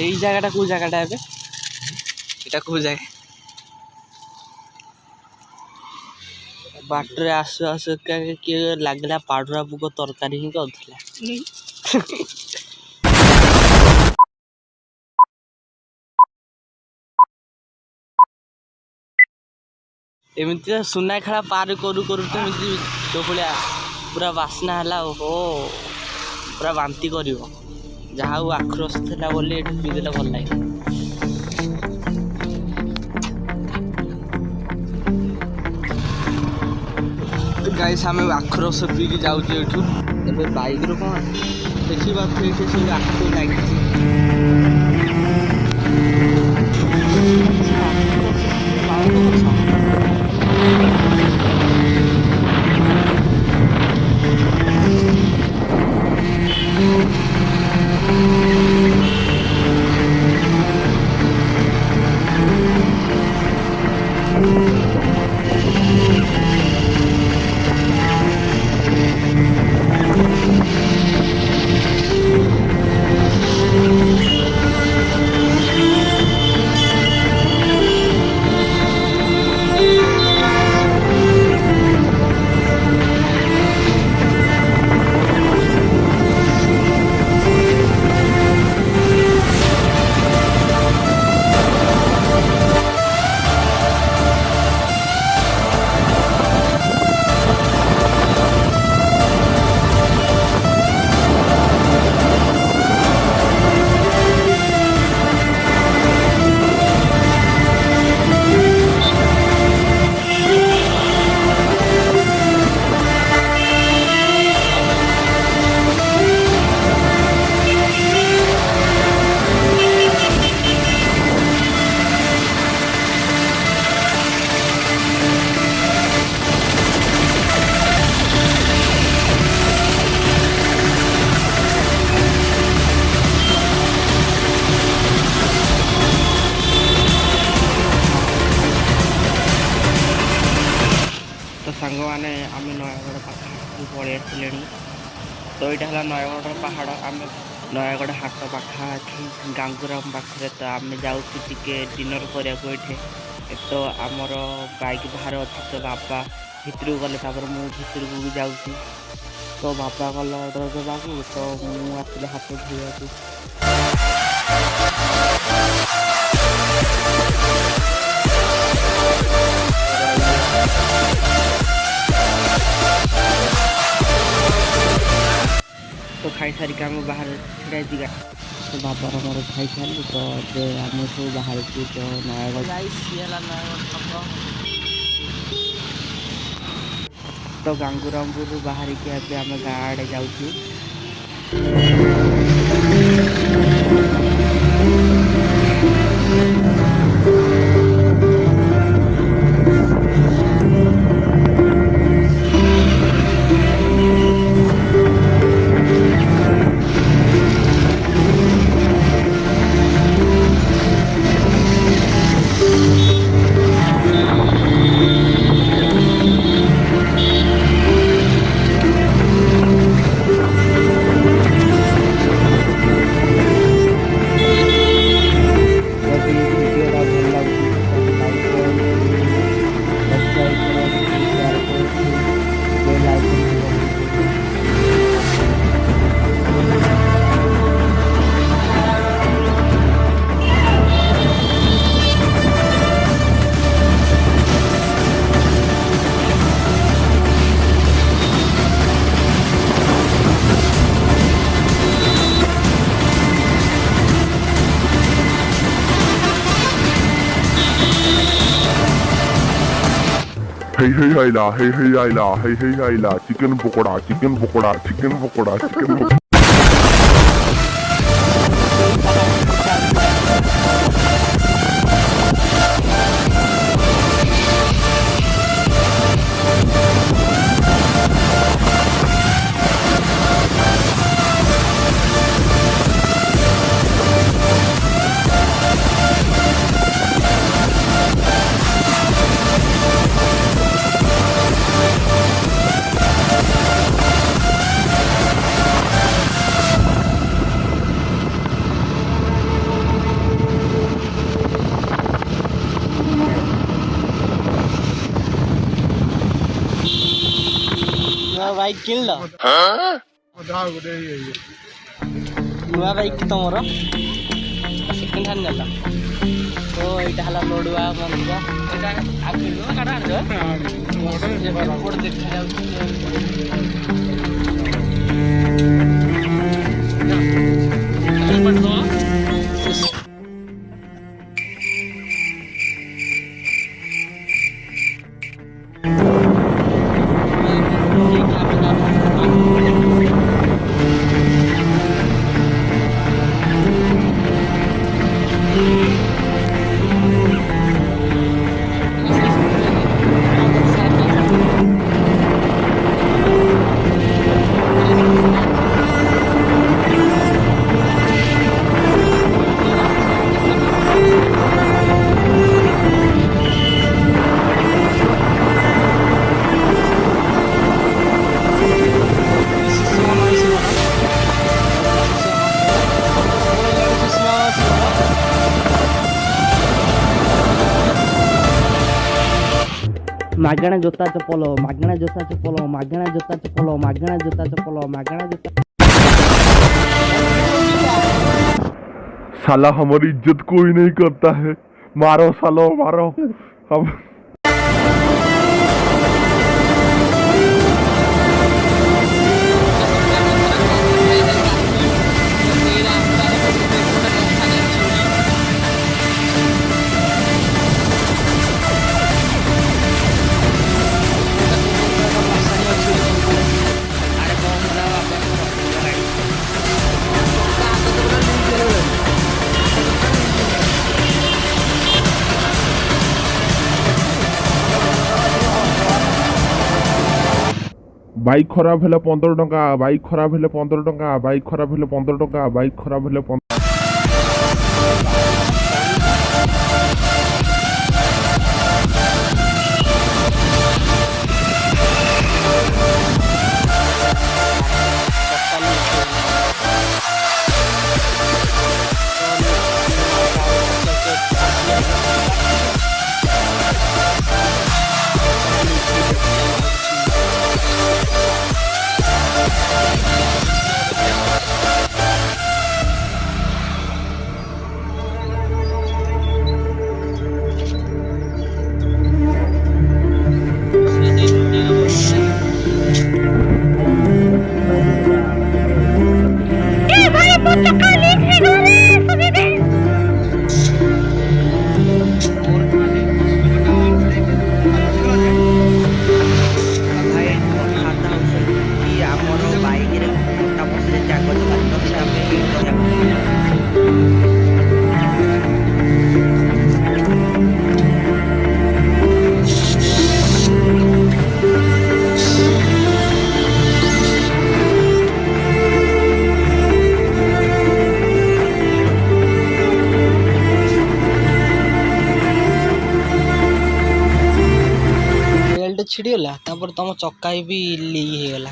এই জায়গাটা কোন জায়গাটা হবে? এটা কোন জায়গা? ବାଟରେ ଆସୁ ଆସୁ କିଏ ଲାଗିଲା ପାଡୁରା ପୁକ ତରକାରୀ ହିଁ କରୁଥିଲା। ଏମିତି ସୁନାଖେଳା ପାର କରୁ କରୁ ତ ଏମିତି ତୋ ଭଳିଆ ପୁରା ବାସ୍ନା ହେଲା। ଓହୋ ପୁରା ବାନ୍ତି କରିବ। ଯାହା ହଉ ଆଖୁ ରସ ଥିଲା ବୋଲି ଏଠି ପିଇଦେଲେ ଭଲ ଲାଗେ। ଗାଇସ୍ ଆମେ ଆଖୁ ରସ ପିଇକି ଯାଉଛୁ ଏଠୁ। ଏବେ ବାଇକ୍ର କ'ଣ ଦେଖିବାକୁ ଏଠି ସବୁ ଆଖୁ ଲାଗିଛି। तो सांग मैंने आम नयगढ़ पाखा पलि आसले। तो यहाँ है नयगढ़ पहाड़। आम नयगढ़ हाट पाखापाखि गांगुराम पाखे। तो आम जाऊँ डिनर करने। तो आमर बाइक बाहर अच्छी। तो बाबा भितर गले मुझे भी जाऊँ। तो बाबा गल अर्डर देवा। तो मुझे हाथ धोवा। तो खाई सारिक आम बाहर छिड़ा दिगा। तो बाबा मोर खाई सारी। तो आम सब बाहर को तो नयगढ़ तो गांगुरामपुर बाहर के आम गाँ आड़े जाऊँ। Hey Ayla, chicken pokoda, chicken pokoda, chicken pokoda, chicken pokoda. Bike किन लो नुआ बाइक तुमर सेकेंड हैंड नेला तो एटा हला लोडुआ मंदिर एटा आ किलो काटा आन फोड़ देखा मागणा जोता चप्पल मागणा जोता चप्पल मागणा जोता चप्पल मागणा जोता चप्पल मागणा जोता साला हमारी इज्जत कोई नहीं करता है मारो सालो मारो हम बाइक खराब हेले 15 टंका बाइक खराब हेले 15 टंका बाइक खराब हेले 15 टंका बाइक खराब हेले 15 छिड़ीगला तुम चक्का भी लीक हो गला।